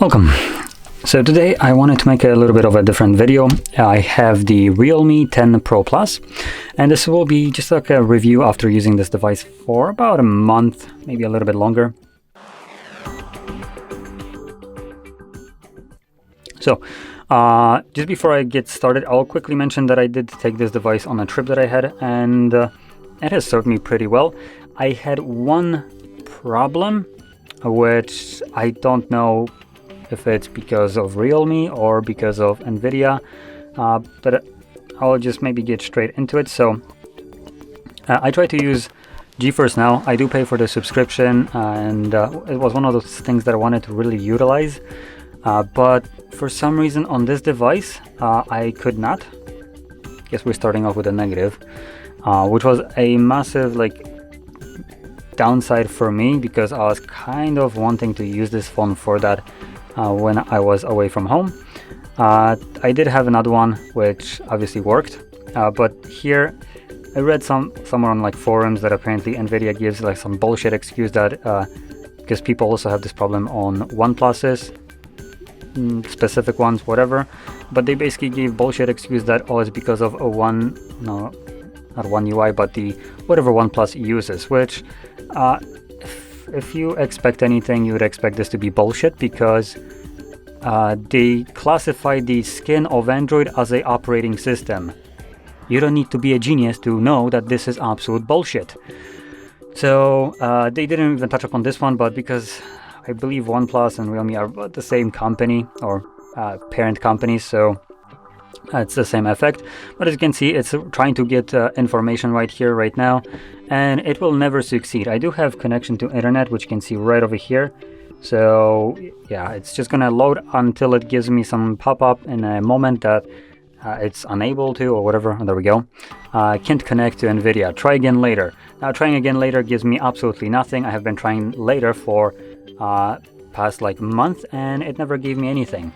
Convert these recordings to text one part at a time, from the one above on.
Welcome. So today I wanted to make a little bit of a different video. I have the Realme 10 Pro Plus, and this will be just like a review after using this device for about a month, maybe a little bit longer. So just before I get started, I'll quickly mention that I did take this device on a trip that I had, and it has served me pretty well. I had one problem, which I don't know if it's because of Realme or because of Nvidia, but I'll just maybe get straight into it. So I try to use Geforce Now. I do pay for the subscription, and it was one of those things that I wanted to really utilize, but for some reason on this device I could not. Guess we're starting off with a negative, which was a massive downside for me, because I was kind of wanting to use this phone for that when I was away from home. I did have another one which obviously worked, but here I read somewhere on forums that apparently Nvidia gives some bullshit excuse that because people also have this problem on OnePluses, specific ones, whatever, but they basically gave bullshit excuse that it's because of not One UI, but the whatever OnePlus uses, which if you expect anything, you would expect this to be bullshit, because they classify the skin of Android as a operating system. You don't need to be a genius to know that this is absolute bullshit. So they didn't even touch upon this one, but because I believe OnePlus and Realme are the same company, or parent companies, so it's the same effect. But as you can see, it's trying to get information right here, right now, and it will never succeed. I do have connection to internet, which you can see right over here. So yeah, it's just gonna load until it gives me some pop-up in a moment that it's unable to, or whatever. Oh, there we go. Can't connect to Nvidia. Try again later. Now trying again later gives me absolutely nothing. I have been trying later for past month, and it never gave me anything.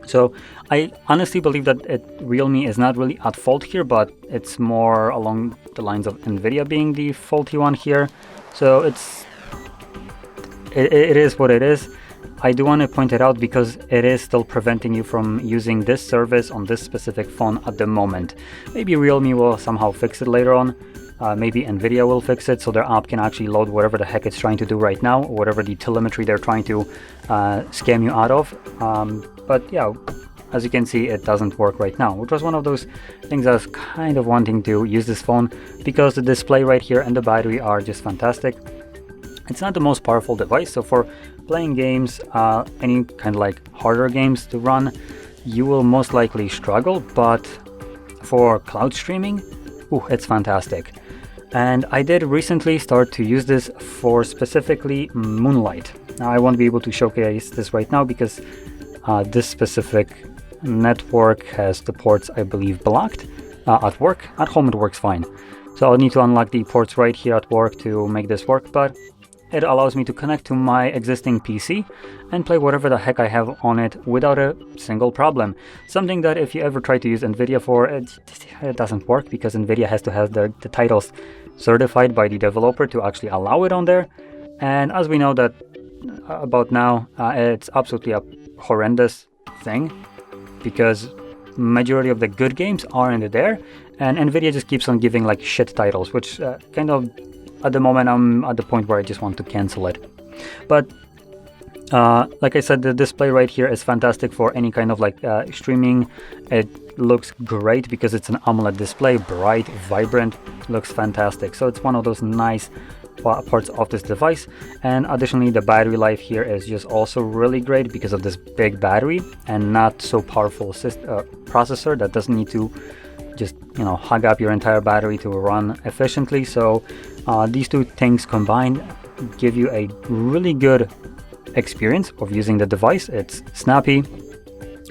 So I honestly believe that Realme is not really at fault here, but it's more along the lines of Nvidia being the faulty one here. So it is what it is. I do want to point it out because it is still preventing you from using this service on this specific phone at the moment. Maybe Realme will somehow fix it later on. Maybe Nvidia will fix it so their app can actually load whatever the heck it's trying to do right now, or whatever the telemetry they're trying to scam you out of. But yeah, as you can see, it doesn't work right now, which was one of those things I was kind of wanting to use this phone, because the display right here and the battery are just fantastic. It's not the most powerful device, so for playing games, any kind of harder games to run, you will most likely struggle, but for cloud streaming, it's fantastic. And I did recently start to use this for specifically Moonlight. Now I won't be able to showcase this right now because this specific network has the ports, I believe, blocked. At work, at home it works fine. So I'll need to unlock the ports right here at work to make this work, but it allows me to connect to my existing PC and play whatever the heck I have on it without a single problem. Something that if you ever try to use Nvidia for, it doesn't work, because Nvidia has to have the titles certified by the developer to actually allow it on there. And as we know that about now, it's absolutely a horrendous thing, because majority of the good games aren't there, and Nvidia just keeps on giving shit titles, which kind of, at the moment, I'm at the point where I just want to cancel it. But like I said, the display right here is fantastic for any kind of streaming. It looks great because it's an AMOLED display, bright, vibrant, looks fantastic. So it's one of those nice parts of this device. And additionally, the battery life here is just also really great because of this big battery and not so powerful processor that doesn't need to just hug up your entire battery to run efficiently. So these two things combined give you a really good experience of using the device. It's snappy,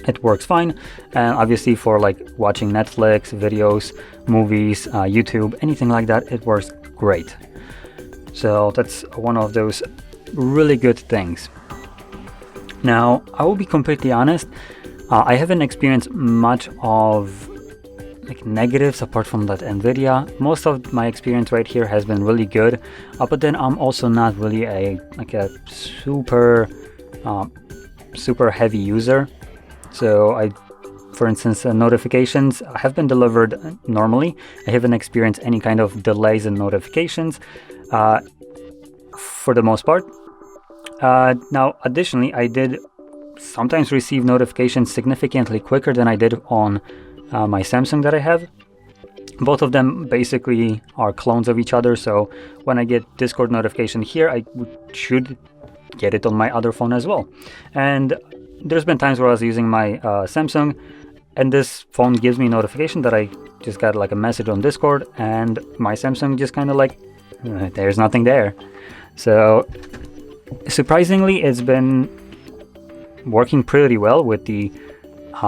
it works fine, and obviously for watching Netflix videos, movies, YouTube, anything like that, it works great. So that's one of those really good things. Now I will be completely honest, I haven't experienced much of negatives apart from that Nvidia. Most of my experience right here has been really good, but then I'm also not really a super super heavy user. So for instance, notifications have been delivered normally. I haven't experienced any kind of delays in notifications for the most part. Now, additionally, I did sometimes receive notifications significantly quicker than I did on my Samsung that I have. Both of them basically are clones of each other, so when I get Discord notification here, I should get it on my other phone as well. And there's been times where I was using my Samsung, and this phone gives me notification that I just got like a message on Discord, and my Samsung just kind of like, there's nothing there. So surprisingly, it's been working pretty well with the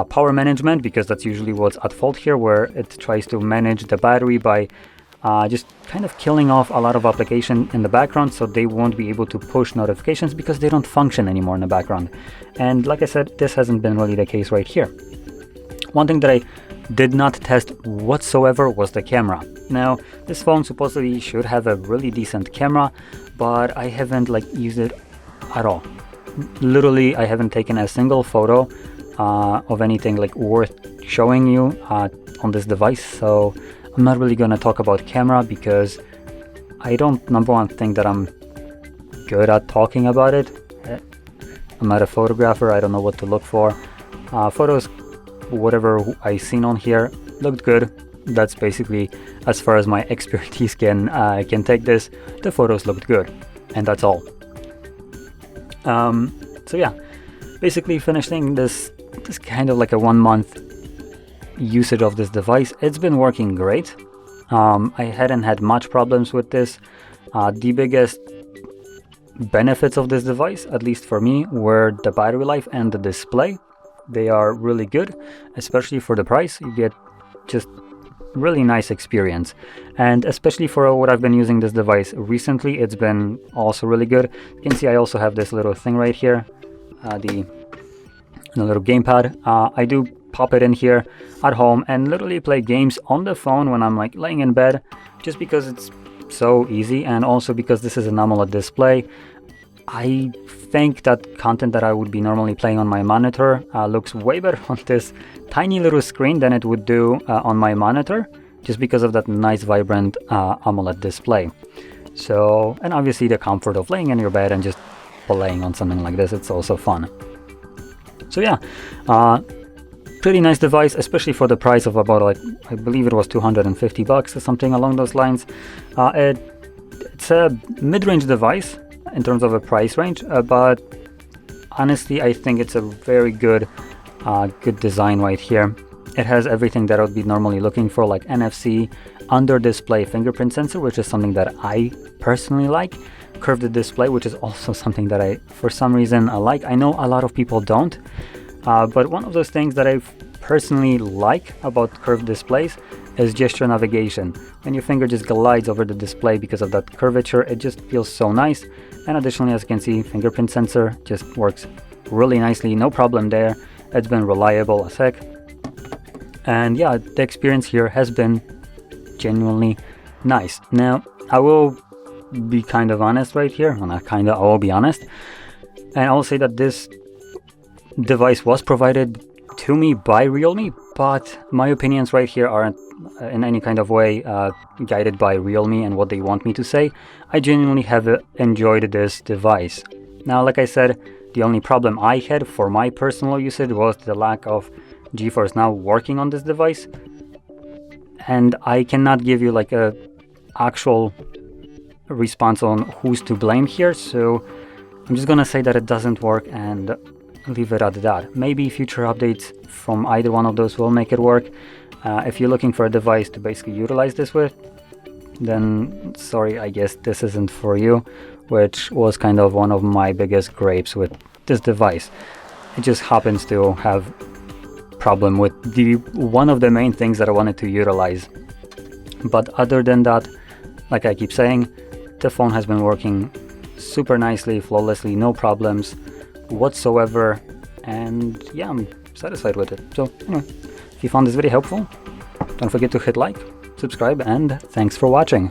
power management, because that's usually what's at fault here, where it tries to manage the battery by just kind of killing off a lot of application in the background, so they won't be able to push notifications because they don't function anymore in the background. And like I said, this hasn't been really the case right here. One thing that I did not test whatsoever was the camera. Now, this phone supposedly should have a really decent camera, but I haven't used it at all. Literally, I haven't taken a single photo of anything worth showing you on this device, so I'm not really gonna talk about camera because I don't, number one, think that I'm good at talking about it. I'm not a photographer, I don't know what to look for. Photos, whatever I seen on here, looked good. That's basically as far as my expertise can take this. The photos looked good, and that's all. So yeah, basically finishing this kind of like a 1 month usage of this device. It's been working great. I hadn't had much problems with this. The biggest benefits of this device, at least for me, were the battery life and the display. They are really good, especially for the price. You get just really nice experience, and especially for what I've been using this device recently, it's been also really good. You can see I also have this little thing right here, the little gamepad. I do pop it in here at home and literally play games on the phone when I'm laying in bed, just because it's so easy, and also because this is an AMOLED display. I think that content that I would be normally playing on my monitor looks way better on this tiny little screen than it would do on my monitor, just because of that nice vibrant AMOLED display. So, and obviously the comfort of laying in your bed and just playing on something like this, it's also fun. So yeah, pretty nice device, especially for the price of about I believe it was $250 or something along those lines. It's a mid-range device in terms of a price range, but honestly I think it's a very good design right here. It has everything that I would be normally looking for, like NFC, under display fingerprint sensor, which is something that I personally like, curved display, which is also something that I for some reason I like. I know a lot of people don't, but one of those things that I personally like about curved displays is gesture navigation. When your finger just glides over the display because of that curvature, it just feels so nice. And additionally, as you can see, fingerprint sensor just works really nicely, no problem there. It's been reliable as heck. And yeah, the experience here has been genuinely nice. Now, I will be kind of honest right here, well, not kind of, I will be honest. And I will say that this device was provided to me by Realme, but my opinions right here aren't in any kind of way guided by Realme and what they want me to say. I genuinely have enjoyed this device. Now, like I said, the only problem I had for my personal usage was the lack of Geforce Now working on this device, and I cannot give you a actual response on who's to blame here, so I'm just gonna say that it doesn't work and leave it at that. Maybe future updates from either one of those will make it work. If you're looking for a device to basically utilize this with, then sorry, I guess this isn't for you, which was kind of one of my biggest gripes with this device. It just happens to have problem with one of the main things that I wanted to utilize. But other than that, like I keep saying, the phone has been working super nicely, flawlessly, no problems whatsoever, and yeah, I'm satisfied with it. So anyway, if you found this video helpful, don't forget to hit like, subscribe, and thanks for watching.